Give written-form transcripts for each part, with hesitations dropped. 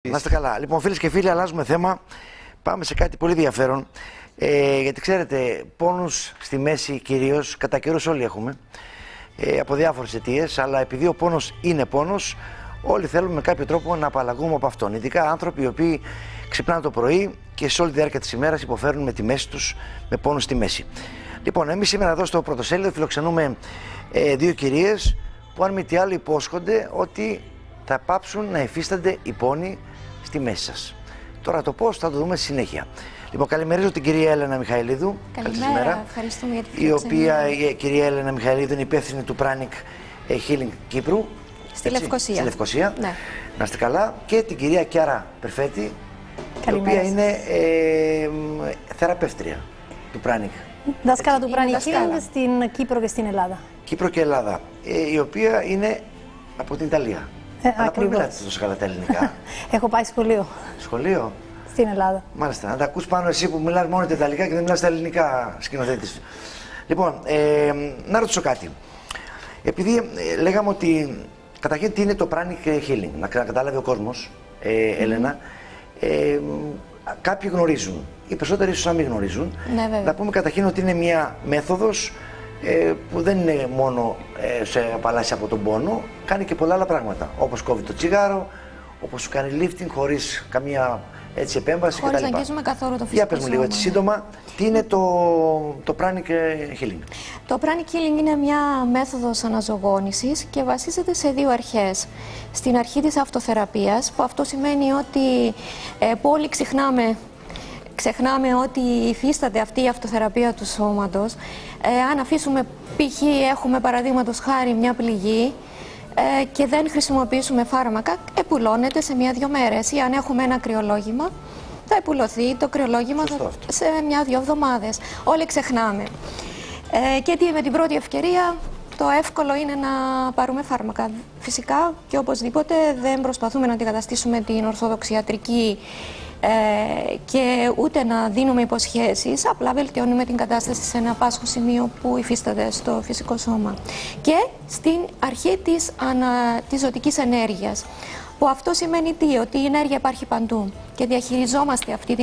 Να είστε καλά. Λοιπόν, φίλες και φίλοι, αλλάζουμε θέμα. Πάμε σε κάτι πολύ ενδιαφέρον. Γιατί ξέρετε, πόνους στη μέση κυρίως, κατά καιρούς όλοι έχουμε, από διάφορες αιτίες, αλλά επειδή ο πόνος είναι πόνος, όλοι θέλουμε με κάποιο τρόπο να απαλλαγούμε από αυτόν. Ειδικά άνθρωποι οι οποίοι ξυπνάνε το πρωί και σε όλη τη διάρκεια της ημέρας υποφέρουν με τη μέση τους, με πόνους στη μέση. Λοιπόν, εμείς σήμερα εδώ στο πρωτοσέλιδο φιλοξενούμε δύο κυρίες που, αν μη τι άλλο, υπόσχονται ότι θα πάψουν να υφίστανται οι πόνοι στη μέση σας. Τώρα το πώς θα το δούμε στη συνέχεια. Λοιπόν, καλημερίζω την κυρία Έλενα Μιχαηλίδου. Καλημέρα, ευχαριστούμε για την φιλοξενία. Η κυρία Έλενα Μιχαηλίδου είναι υπεύθυνη του Pranic Healing Κύπρου. Στη Λευκοσία. Στη Λευκοσία. Ναι. Να είστε καλά. Και την κυρία Κιάρα Περφέτη, η οποία είναι θεραπεύτρια του Pranic. Δάσκαλα του Pranic Healing στην Κύπρο και στην Ελλάδα. Κύπρο και Ελλάδα. Η οποία είναι από την Ιταλία. Αλλά πώς μιλάτε τόσο καλά τα ελληνικά? Έχω πάει σχολείο. Σχολείο? Στην Ελλάδα. Μάλιστα. Να τα ακούς πάνω εσύ που μιλάς μόνο τα Ιταλικά και δεν μιλάς τα ελληνικά, σκηνοθέτης. Λοιπόν, να ρωτήσω κάτι. Επειδή λέγαμε ότι καταρχήν τι είναι το Pranic Healing, να καταλάβει ο κόσμος, Έλενα, κάποιοι γνωρίζουν, οι περισσότεροι ίσως να μην γνωρίζουν. Ναι, βέβαια. Να πούμε καταρχήν ότι είναι μια μέθοδος που δεν είναι μόνο σε απαλλάσσει από τον πόνο, κάνει και πολλά άλλα πράγματα. Όπως κόβει το τσιγάρο, όπως σου κάνει lifting χωρίς καμία έτσι επέμβαση κτλ. Χωρίς να αγγίζουμε καθόλου το φυσικό Για πες μου λίγο έτσι σύντομα, τι είναι το Pranic Healing? Το Pranic Healing είναι μια μέθοδος αναζωογόνησης και βασίζεται σε δύο αρχές. Στην αρχή της αυτοθεραπείας, που αυτό σημαίνει ότι πολύ ξεχνάμε ότι υφίσταται αυτή η αυτοθεραπεία του σώματος. Αν αφήσουμε, π.χ. έχουμε παραδείγματος χάρη μια πληγή και δεν χρησιμοποιήσουμε φάρμακα, επουλώνεται σε 1-2 μέρες. Ή αν έχουμε ένα κρυολόγημα, θα επουλωθεί το κρυολόγημα σε 1-2 εβδομάδες. Όλοι ξεχνάμε. Και με την πρώτη ευκαιρία το εύκολο είναι να πάρουμε φάρμακα. Φυσικά και οπωσδήποτε δεν προσπαθούμε να αντικαταστήσουμε την ορθόδοξη ιατρική και ούτε να δίνουμε υποσχέσεις, απλά βελτιώνουμε την κατάσταση σε ένα πάσχο σημείο που υφίσταται στο φυσικό σώμα. Και στην αρχή της ζωτικής ενέργειας, που αυτό σημαίνει τι? Ότι η ενέργεια υπάρχει παντού και διαχειριζόμαστε αυτή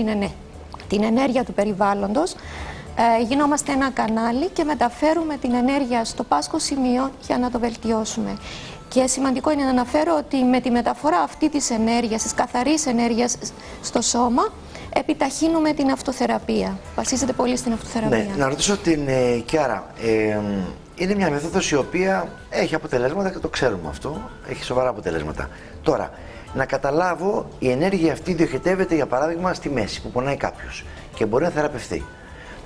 την ενέργεια του περιβάλλοντος, γινόμαστε ένα κανάλι και μεταφέρουμε την ενέργεια στο πάσχο σημείο για να το βελτιώσουμε. Και σημαντικό είναι να αναφέρω ότι με τη μεταφορά αυτή της ενέργειας, της καθαρής ενέργειας στο σώμα, επιταχύνουμε την αυτοθεραπεία. Βασίζεται πολύ στην αυτοθεραπεία. Ναι, να ρωτήσω την Κιάρα. Είναι μια μέθοδος η οποία έχει αποτελέσματα και το ξέρουμε αυτό. Έχει σοβαρά αποτελέσματα. Τώρα, να καταλάβω, η ενέργεια αυτή διοχετεύεται για παράδειγμα στη μέση που πονάει κάποιος και μπορεί να θεραπευτεί.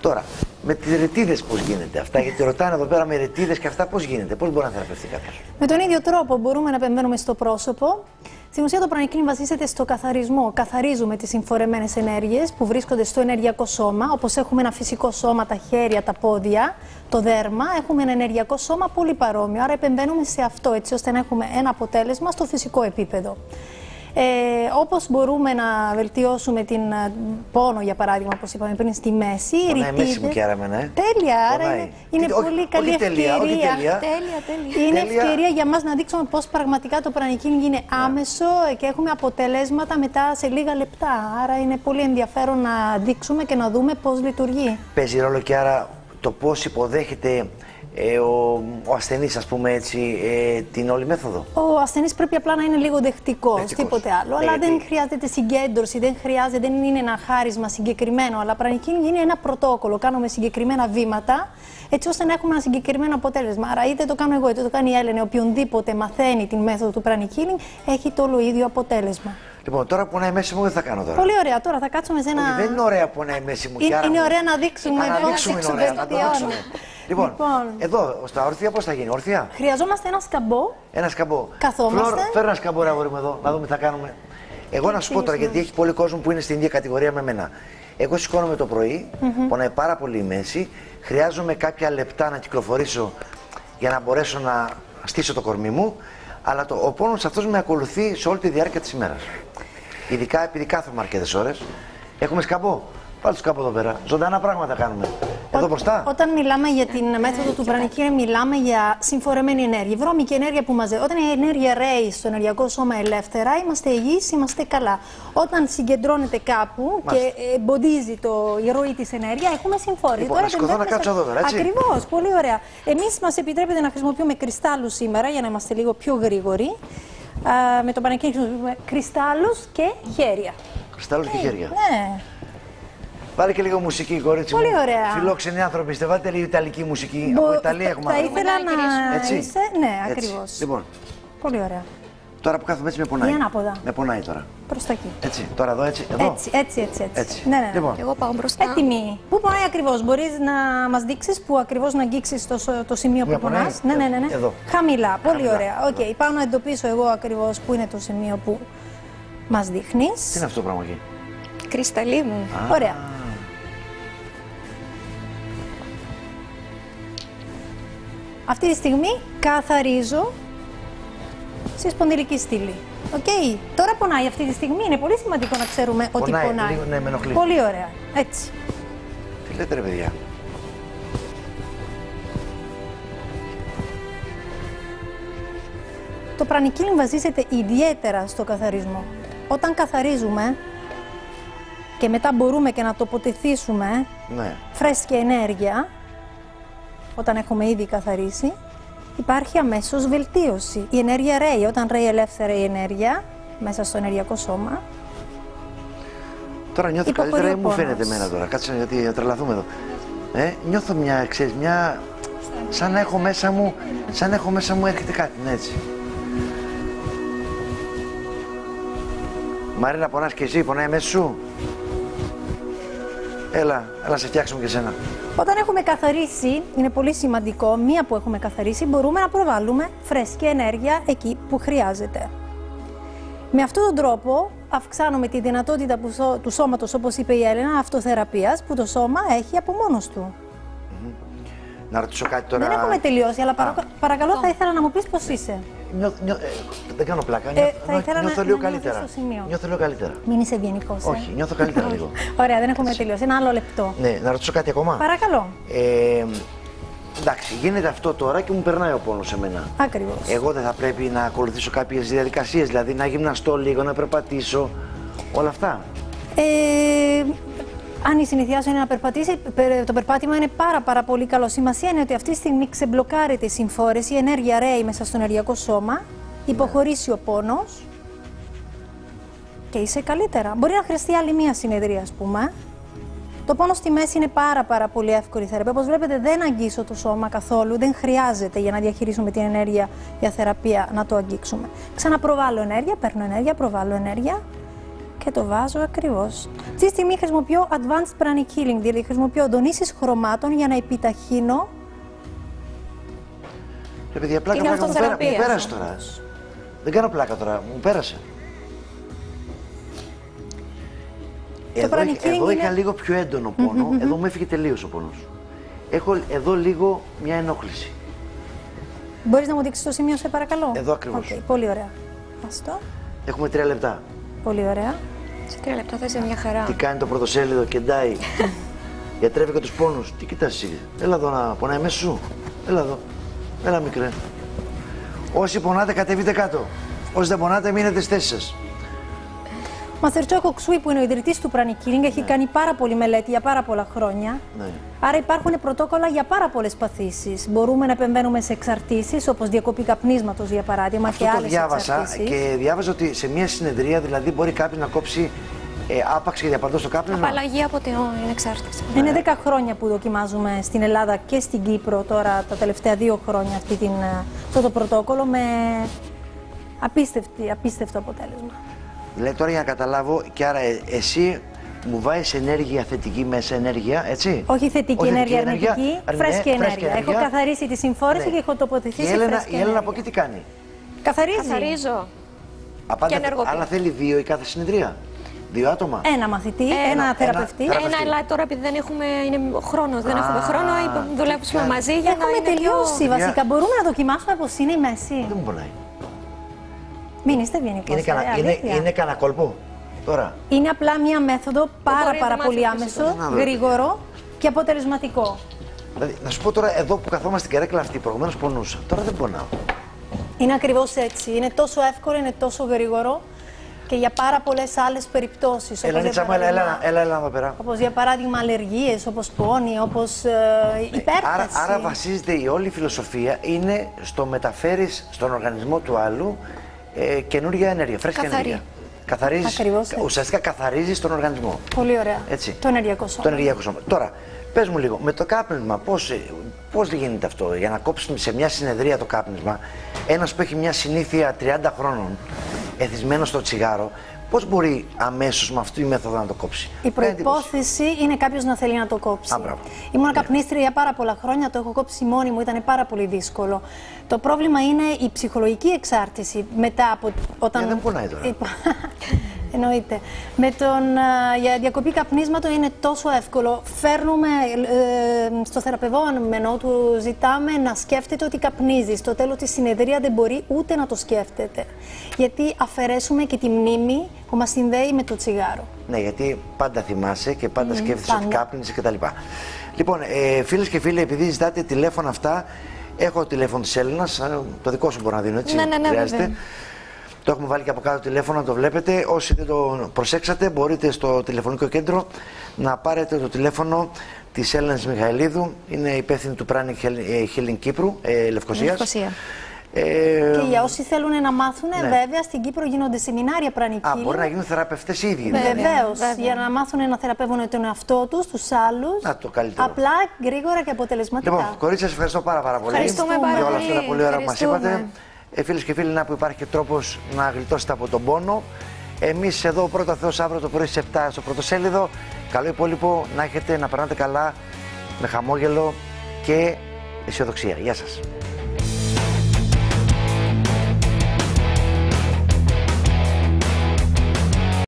Τώρα, με τις ρετίδες πώς γίνεται αυτά? Γιατί ρωτάνε εδώ πέρα με ρετίδες και αυτά πώς γίνεται, πώς μπορεί να θεραπευτεί κάποιος? Με τον ίδιο τρόπο μπορούμε να επεμβαίνουμε στο πρόσωπο. Στην ουσία το Pranic Healing βασίζεται στο καθαρισμό. Καθαρίζουμε τις συμφορεμένες ενέργειες που βρίσκονται στο ενεργειακό σώμα. Όπως έχουμε ένα φυσικό σώμα, τα χέρια, τα πόδια, το δέρμα, έχουμε ένα ενεργειακό σώμα πολύ παρόμοιο. Άρα επεμβαίνουμε σε αυτό έτσι ώστε να έχουμε ένα αποτέλεσμα στο φυσικό επίπεδο. Όπως μπορούμε να βελτιώσουμε την πόνο, για παράδειγμα, όπως είπαμε πριν, στη μέση. Πονάει μέση μου και άρα Τέλεια, άρα είναι πολύ καλή ευκαιρία. Είναι ευκαιρία για μας να δείξουμε πώς πραγματικά το Pranic Healing είναι άμεσο και έχουμε αποτελέσματα μετά σε λίγα λεπτά. Άρα είναι πολύ ενδιαφέρον να δείξουμε και να δούμε πώς λειτουργεί. Παίζει ρόλο και άρα το πώς υποδέχεται ο ασθενής, ας πούμε έτσι, την όλη μέθοδο? Ο ασθενής πρέπει απλά να είναι λίγο δεχτικός, τίποτε άλλο. Αλλά δεν χρειάζεται συγκέντρωση, δεν είναι ένα χάρισμα συγκεκριμένο. Αλλά Pranic Healing είναι ένα πρωτόκολλο. Κάνουμε συγκεκριμένα βήματα έτσι ώστε να έχουμε ένα συγκεκριμένο αποτέλεσμα. Άρα είτε το κάνω εγώ, είτε το κάνει η Έλενα, οποιονδήποτε μαθαίνει την μέθοδο του Pranic Healing, έχει το όλο ίδιο αποτέλεσμα. Λοιπόν, τώρα που πονάει η μέση μου, δεν θα κάνω τώρα. Πολύ ωραία, τώρα θα κάτσουμε σε ένα. Όχι, δεν είναι ωραία που πονάει η μέση μου. Είναι ωραία να δείξουμε πώς. Λοιπόν, εδώ, στα όρθια πώς θα γίνει? Όρθια. Χρειαζόμαστε ένα σκαμπό. Ένα σκαμπό. Καθόμαστε. Φέρω ένα σκαμπό, αγόρι μου, εδώ, να δούμε τι θα κάνουμε. Εγώ να σου πω τώρα, γιατί έχει πολύ κόσμο που είναι στην ίδια κατηγορία με μένα. Εγώ σηκώνομαι το πρωί, πονάει πάρα πολύ η μέση. Χρειάζομαι κάποια λεπτά να κυκλοφορήσω για να μπορέσω να στήσω το κορμί μου. Αλλά ο πόνος αυτός με ακολουθεί σε όλη τη διάρκεια της ημέρας. Ειδικά επειδή κάθομαι αρκετές ώρες. Έχουμε σκαμπό. Βάλτε το σκαμπό εδώ πέρα. Ζωντανά πράγματα κάνουμε. Εδώ μπροστά. Όταν μιλάμε για την μέθοδο του Pranic Healing, μιλάμε για συμφορεμένη ενέργεια. Η βρώμικη ενέργεια που μαζεύει. Όταν η ενέργεια ρέει στο ενεργειακό σώμα ελεύθερα, είμαστε υγιείς, είμαστε καλά. Όταν συγκεντρώνεται κάπου και εμποδίζει η ροή της ενέργειας, έχουμε συμφόρηση. Λοιπόν, τώρα να κάτσω εδώ, έτσι. Ακριβώς, πολύ ωραία. Εμείς μας επιτρέπεται να χρησιμοποιούμε κρυστάλλους σήμερα για να είμαστε λίγο πιο γρήγοροι. Με το Pranic Healing χρησιμοποιούμε κρυστάλλους και χέρια. Κρυστάλλους και χέρια. Ναι. Βάλε και λίγο μουσική, κορίτσι πολύ μου. ωραία. Φιλόξενοι άνθρωποι, είστε. Βάλτε λίγο ιταλική μουσική. Από Ιταλία έχουμε Θα ήθελα να έτσι. είσαι. Ναι, ακριβώς. Λοιπόν. Πολύ ωραία. Τώρα που κάθομαι έτσι με πονάει. Ή ανάποδα. Με πονάει τώρα. Προς τα εκεί. Έτσι. Τώρα εδώ, έτσι. Εδώ. Έτσι. Ναι, ναι. Λοιπόν. Εγώ πάω μπροστά. Έτοιμη. Πού πονάει ακριβώς, μπορείς να μας δείξεις που ακριβώς να αγγίξεις το σημείο που πονάς. Ναι. Εδώ. Χαμηλά. Πολύ Χαμηλά. ωραία. Οκ. Πάω να εντοπίσω εγώ ακριβώς που είναι το σημείο που μας δείχνεις. Τι είναι αυτό το πράγμα εκεί. Κρυσταλλί μου. Ωραία. Αυτή τη στιγμή καθαρίζω στη σπονδυλική στήλη. Οκ. Τώρα πονάει αυτή τη στιγμή. Είναι πολύ σημαντικό να ξέρουμε ότι πονάει. Λίγο, ναι, με ενοχλεί. Πολύ ωραία. Έτσι. Τι λέτε ρε παιδιά. Το Pranic Healing βασίζεται ιδιαίτερα στο καθαρισμό. Όταν καθαρίζουμε και μετά μπορούμε και να τοποθετήσουμε φρέσκια ενέργεια, όταν έχουμε ήδη καθαρίσει, υπάρχει αμέσως βελτίωση. Η ενέργεια ρέει. Όταν ρέει ελεύθερα η ενέργεια μέσα στο ενεργειακό σώμα, τώρα νιώθω καλύτερα ή μου φαίνεται εμένα τώρα. Κάτσε γιατί θα τρελαθούμε εδώ. Νιώθω μια, σαν να έχω μέσα μου, έρχεται κάτι, ναι, έτσι. Μαρίνα, πονάς και εσύ, πονάει μέσα σου. Έλα σε φτιάξουμε και σένα. Όταν έχουμε καθαρίσει, είναι πολύ σημαντικό, μία που έχουμε καθαρίσει, μπορούμε να προβάλλουμε φρέσκια ενέργεια εκεί που χρειάζεται. Με αυτόν τον τρόπο αυξάνουμε τη δυνατότητα του σώματος, όπως είπε η Έλενα, αυτοθεραπείας που το σώμα έχει από μόνος του. Να ρωτήσω κάτι τώρα. Δεν έχουμε τελειώσει, αλλά παρακαλώ θα ήθελα να μου πεις πώς είσαι. Δεν κάνω πλάκα. Νιώθω λίγο καλύτερα. Νιώθω λίγο καλύτερα. Μην είσαι ευγενικός. Όχι, νιώθω καλύτερα λίγο. Ωραία, δεν έχουμε τελειώσει. Ένα άλλο λεπτό. Ναι, να ρωτήσω κάτι ακόμα. Παρακαλώ. Εντάξει, γίνεται αυτό τώρα και μου περνάει ο πόνος σε μένα. Ακριβώς. Εγώ δεν θα πρέπει να ακολουθήσω κάποιες διαδικασίες, δηλαδή να γυμναστώ λίγο, να περπατήσω, όλα αυτά. Αν η συνηθιά σου είναι να περπατήσει, το περπάτημα είναι πάρα πολύ καλό. Σημασία είναι ότι αυτή τη στιγμή ξεμπλοκάρεται η συμφόρηση, η ενέργεια ρέει μέσα στο ενεργειακό σώμα, υποχωρήσει ο πόνος και είσαι καλύτερα. Μπορεί να χρειαστεί άλλη μία συνεδρία, ας πούμε. Το πόνο στη μέση είναι πάρα πολύ εύκολη θεραπεία. Όπως βλέπετε, δεν αγγίσω το σώμα καθόλου, δεν χρειάζεται για να διαχειρίσουμε την ενέργεια για θεραπεία να το αγγίξουμε. Ξαναπροβάλλω ενέργεια, παίρνω ενέργεια, προβάλλω ενέργεια. Και το βάζω ακριβώς. Αυτή τη στιγμή χρησιμοποιώ Advanced Pranic Healing, δηλαδή χρησιμοποιώ δονήσεις χρωμάτων για να επιταχύνω παιδιά, πλάκα μου πέρασε τώρα. Δεν κάνω πλάκα τώρα, μου πέρασε. Εδώ είχα λίγο πιο έντονο πόνο, εδώ μου έφυγε τελείως ο πόνος. Έχω εδώ λίγο μια ενόχληση. Μπορείς να μου δείξεις το σημείο, σε παρακαλώ. Εδώ ακριβώς. Πολύ ωραία. Αυτό. Έχουμε 3 λεπτά. Πολύ ωραία. Σε 3 λεπτά θα είσαι μια χαρά. Τι κάνει το πρωτοσέλιδο, κεντάει. Γιατρεύει και τους πόνους. Τι κοιτάς εσύ. Έλα εδώ να πονάει μέσα σου. Έλα εδώ. Έλα μικρέ. Όσοι πονάτε κατεβείτε κάτω. Όσοι δεν πονάτε μείνετε στη θέση σας. Μάστερ Τσο Κοξούι, που είναι ο ιδρυτής του Pranic Healing, έχει κάνει πάρα πολλή μελέτη για πάρα πολλά χρόνια. Ναι. Άρα υπάρχουν πρωτόκολλα για πάρα πολλές παθήσεις. Μπορούμε να επεμβαίνουμε σε εξαρτήσεις, όπως διακοπή καπνίσματος για παράδειγμα. Αυτό και το άλλες διάβασα εξαρτήσεις. και διάβαζα ότι σε μια συνεδρία δηλαδή μπορεί κάποιος να κόψει άπαξ και διαπαντός το κάπνισμα. Απαλλαγή από την εξάρτηση. Είναι 10 χρόνια που δοκιμάζουμε στην Ελλάδα και στην Κύπρο τώρα τα τελευταία 2 χρόνια αυτό το πρωτόκολλο με απίστευτο αποτέλεσμα. Δηλαδή τώρα για να καταλάβω, και άρα εσύ μου βάζεις ενέργεια θετική μέσα, ενέργεια, έτσι. Όχι θετική ενέργεια, αρνητική, φρέσκη ενέργεια. Έχω καθαρίσει τη συμφόρηση και έχω τοποθετήσει φρέσκη ενέργεια. Η Έλενα από εκεί τι κάνει. Καθαρίζω. Αλλά θέλει 2 η κάθε συνεδρία. 2 άτομα. Ένα μαθητή, ένα θεραπευτή. Αλλά τώρα επειδή δεν έχουμε χρόνο, δεν έχουμε χρόνο, δουλεύουμε μαζί για να έχουμε τελειώσει βασικά. Μπορούμε να δοκιμάσουμε πώς είναι η μέση. Δεν μου πονάει. Μην είστε ευγενικός. Είναι κανένα κόλπο τώρα. Είναι απλά μία μέθοδο πάρα πολύ άμεσο, γρήγορο και αποτελεσματικό. Δηλαδή, να σου πω τώρα, εδώ που καθόμαστε στην καρέκλα αυτή, προηγουμένως πονούσα. Τώρα δεν πονάω. Είναι ακριβώς έτσι. Είναι τόσο εύκολο, είναι τόσο γρήγορο και για πάρα πολλές άλλες περιπτώσεις. Έλα, Νίτσα μου, έλα εδώ πέρα. Όπως για παράδειγμα αλλεργίες, όπως πόνοι, όπως υπέρταση. Άρα βασίζεται η όλη φιλοσοφία είναι στο μεταφέρεις στον οργανισμό του άλλου καινούργια ενέργεια, φρέσκια ενέργεια. Ουσιαστικά καθαρίζεις τον οργανισμό. Πολύ ωραία. Έτσι. Το ενεργειακό σώμα. Το ενεργειακό σώμα. Τώρα, πες μου λίγο, με το κάπνισμα, πώς γίνεται αυτό, για να κόψουμε σε μια συνεδρία το κάπνισμα, ένας που έχει μια συνήθεια 30 χρόνων, εθισμένο στο τσιγάρο, πώς μπορεί αμέσως με αυτή τη μέθοδο να το κόψει? Η προϋπόθεση είναι κάποιος να θέλει να το κόψει. Ήμουν καπνίστρια για πάρα πολλά χρόνια, το έχω κόψει μόνη μου, ήταν πάρα πολύ δύσκολο. Το πρόβλημα είναι η ψυχολογική εξάρτηση μετά από όταν. Δεν πονάει τώρα. Εννοείται. Για διακοπή καπνίσματος είναι τόσο εύκολο. Φέρνουμε στο θεραπευόμενο του, ζητάμε να σκέφτεται ότι καπνίζει. Στο τέλος της συνεδρία δεν μπορεί ούτε να το σκέφτεται. Γιατί αφαιρέσουμε και τη μνήμη που μας συνδέει με το τσιγάρο. Ναι, γιατί πάντα θυμάσαι και πάντα σκέφτεσαι ότι κάπνιζε κτλ. Λοιπόν, φίλες και φίλοι, επειδή ζητάτε τηλέφωνα αυτά, έχω τηλέφωνο της Έλληνας. Το δικό σου μπορώ να δίνω, έτσι. Ναι, χρειάζεται. Το έχουμε βάλει και από κάτω τηλέφωνο, να το βλέπετε. Όσοι δεν το προσέξατε, μπορείτε στο τηλεφωνικό κέντρο να πάρετε το τηλέφωνο της Έλληνας Μιχαηλίδου. Είναι υπεύθυνη του Pranic Healing Κύπρου, Λευκωσίας. Και για όσοι θέλουν να μάθουν, βέβαια στην Κύπρο γίνονται σεμινάρια Pranic Healing. Μπορεί να γίνουν θεραπευτές οι ίδιοι. Βεβαίως, για να μάθουν να θεραπεύουν τον εαυτό τους, τους άλλους. Το καλύτερο. Απλά, γρήγορα και αποτελεσματικά. Λοιπόν, κορίτσια, σας ευχαριστώ πάρα πολύ. Ευχαριστούμε πάρα για όλα πολύ. αυτά τα πολύ ωραία που μας είπατε. Φίλες και φίλοι, να που υπάρχει και τρόπος να γλιτώσετε από τον πόνο. Εμείς εδώ πρώτα Θεός αύριο το πρωί στις 7 στο πρωτοσέλιδο. Καλό υπόλοιπο να έχετε, να περνάτε καλά, με χαμόγελο και αισιοδοξία. Γεια σας.